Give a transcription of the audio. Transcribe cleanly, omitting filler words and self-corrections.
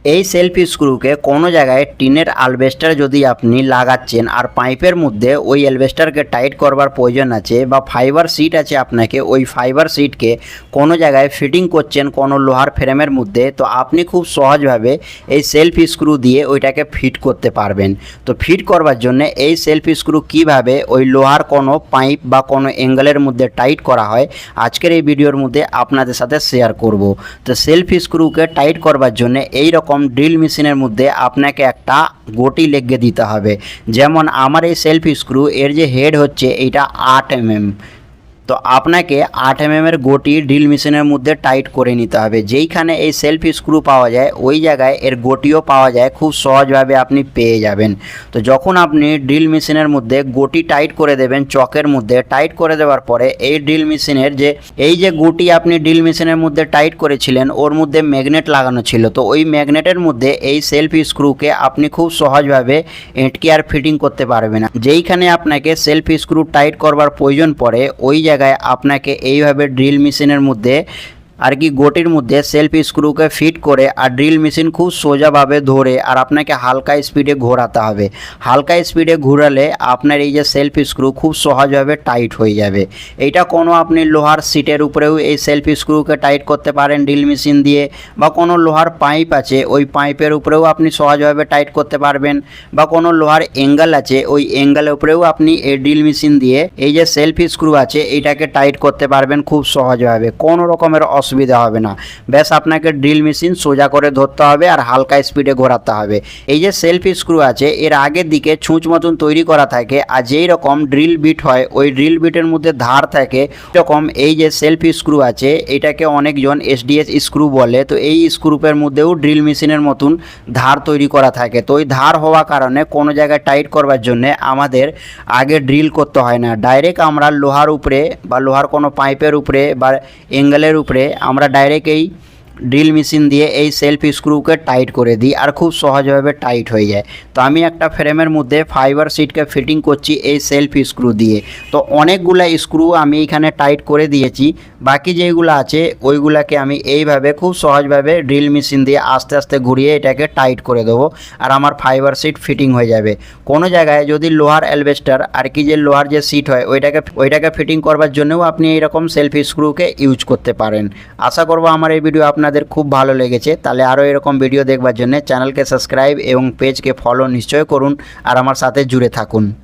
এই সেলফ স্ক্রুকে কোনো জায়গায় টিনের অ্যালবেস্টার যদি আপনি লাগাচ্ছেন আর পাইপের মধ্যে ওই অ্যালবেস্টারকে টাইট করবার প্রয়োজন আছে বা ফাইবার সিট আছে, আপনাকে ওই ফাইবার সিটকে কোনো জায়গায় ফিটিং করছেন কোনো লোহার ফ্রেমের মধ্যে, তো আপনি খুব সহজভাবে এই সেলফ স্ক্রু দিয়ে ওইটাকে ফিট করতে পারবেন। তো ফিট করবার জন্য এই সেলফ স্ক্রু কিভাবে ওই লোহার কোনো পাইপ বা কোনো অ্যাঙ্গেলের মধ্যে টাইট করা হয় আজকের এই ভিডিওর মধ্যে আপনাদের সাথে শেয়ার করব। তো সেলফ স্ক্রুকে টাইট করবার জন্য এই রকম ড্রিল মেশিনের মধ্যে আপনাকে একটা গটি লেগে দিতে হবে। যেমন আমার এই সেলফ স্ক্রু এর যে হেড হচ্ছে এইটা 8 mm, তো আপনাকে 8 mm এর গটি ড্রিল মেশিনের মধ্যে টাইট করে নিতে হবে। যেইখানে এই সেলফ স্ক্রু পাওয়া যায় ওই জায়গায় এর গটিও পাওয়া যায়, খুব সহজভাবে আপনি পেয়ে যাবেন। তো যখন আপনি ড্রিল মেশিনের মধ্যে গটি টাইট করে দেবেন, চকের মধ্যে টাইট করে দেওয়ার পরে এই ড্রিল মেশিনের এই যে গটি আপনি ড্রিল মেশিনের মধ্যে টাইট করেছিলেন ওর মধ্যে ম্যাগনেট লাগানো ছিল, তো ওই ম্যাগনেটের মধ্যে এই সেলফ স্ক্রুকে আপনি খুব সহজভাবে এঁটকে আর ফিটিং করতে পারবেন না। যেইখানে আপনাকে সেলফ স্ক্রু টাইট করবার প্রয়োজন পড়ে ওই জায়গায় আপনাকে এইভাবে ড্রিল মেশিনের মধ্যে আর কি গটির মধ্যে সেলফ স্ক্রুকে ফিট করে আর ড্রিল মেশিন খুব সোজাভাবে ধরে আর আপনাকে হালকা স্পিডে ঘোরাতে হবে। হালকা স্পিডে ঘোরালে আপনার এই যে সেলফ স্ক্রু খুব সহজভাবে টাইট হয়ে যাবে। এইটা কোনো আপনি লোহার সিটের উপরেও এই সেলফ স্ক্রুকে টাইট করতে পারেন ড্রিল মেশিন দিয়ে, বা কোনো লোহার পাইপ আছে ওই পাইপের উপরেও আপনি সহজভাবে টাইট করতে পারবেন, বা কোনো লোহার অ্যাঙ্গেল আছে ওই অ্যাঙ্গেলের উপরেও আপনি এই ড্রিল মেশিন দিয়ে এই যে সেলফ স্ক্রু আছে এইটাকে টাইট করতে পারবেন খুব সহজভাবে, কোনো রকমের অসুবিধা হবে না। ব্যাস আপনাকে ড্রিল মেশিন সোজা করে ধরতে হবে আর হালকা স্পিডে ঘোরাতে হবে। এই যে সেলফ স্ক্রু আছে এর আগের দিকে ছুঁচ মতন তৈরি করা থাকে, আর যেই রকম ড্রিল বিট হয় ওই ড্রিল বিটের মধ্যে ধার থাকে, এরকম এই যে সেলফ স্ক্রু আছে এটাকে অনেকজন SDS স্ক্রু বলে। তো এই স্ক্রুপের মধ্যেও ড্রিল মেশিনের মতন ধার তৈরি করা থাকে। তো ওই ধার হওয়ার কারণে কোনো জায়গায় টাইট করবার জন্য আমাদের আগে ড্রিল করতে হয় না, ডাইরেক্ট আমরা লোহার উপরে বা লোহার কোনো পাইপের উপরে বা অ্যাঙ্গেলের উপরে আমরা ডাইরেক্ট এই ড্রিল মেশিন দিয়ে এই সেলফ স্ক্রুকে টাইট করে দিই আর খুব সহজভাবে টাইট হয়ে যায়। তো আমি একটা ফ্রেমের মধ্যে ফাইবার সিটকে ফিটিং করছি এই সেলফ স্ক্রু দিয়ে। তো অনেকগুলো স্ক্রু আমি এখানে টাইট করে দিয়েছি, বাকি যেগুলো আছে ওইগুলাকে আমি এইভাবে খুব সহজভাবে ড্রিল মেশিন দিয়ে আস্তে আস্তে ঘুরিয়ে এটাকে টাইট করে দেবো আর আমার ফাইবার সিট ফিটিং হয়ে যাবে। কোনো জায়গায় যদি লোহার অ্যালবেস্টার আর কি যে লোহার যে সিট হয় ওইটাকে ফিটিং করবার জন্যও আপনি এইরকম সেলফ স্ক্রুকে ইউজ করতে পারেন। আশা করবো আমার এই ভিডিও আপনাদের খুব ভালো লেগেছে। তাহলে আরও এরকম ভিডিও দেখবার জন্য চ্যানেলকে সাবস্ক্রাইব এবং পেজকে ফলো নিশ্চয় করুন আর আমার সাথে জুড়ে থাকুন।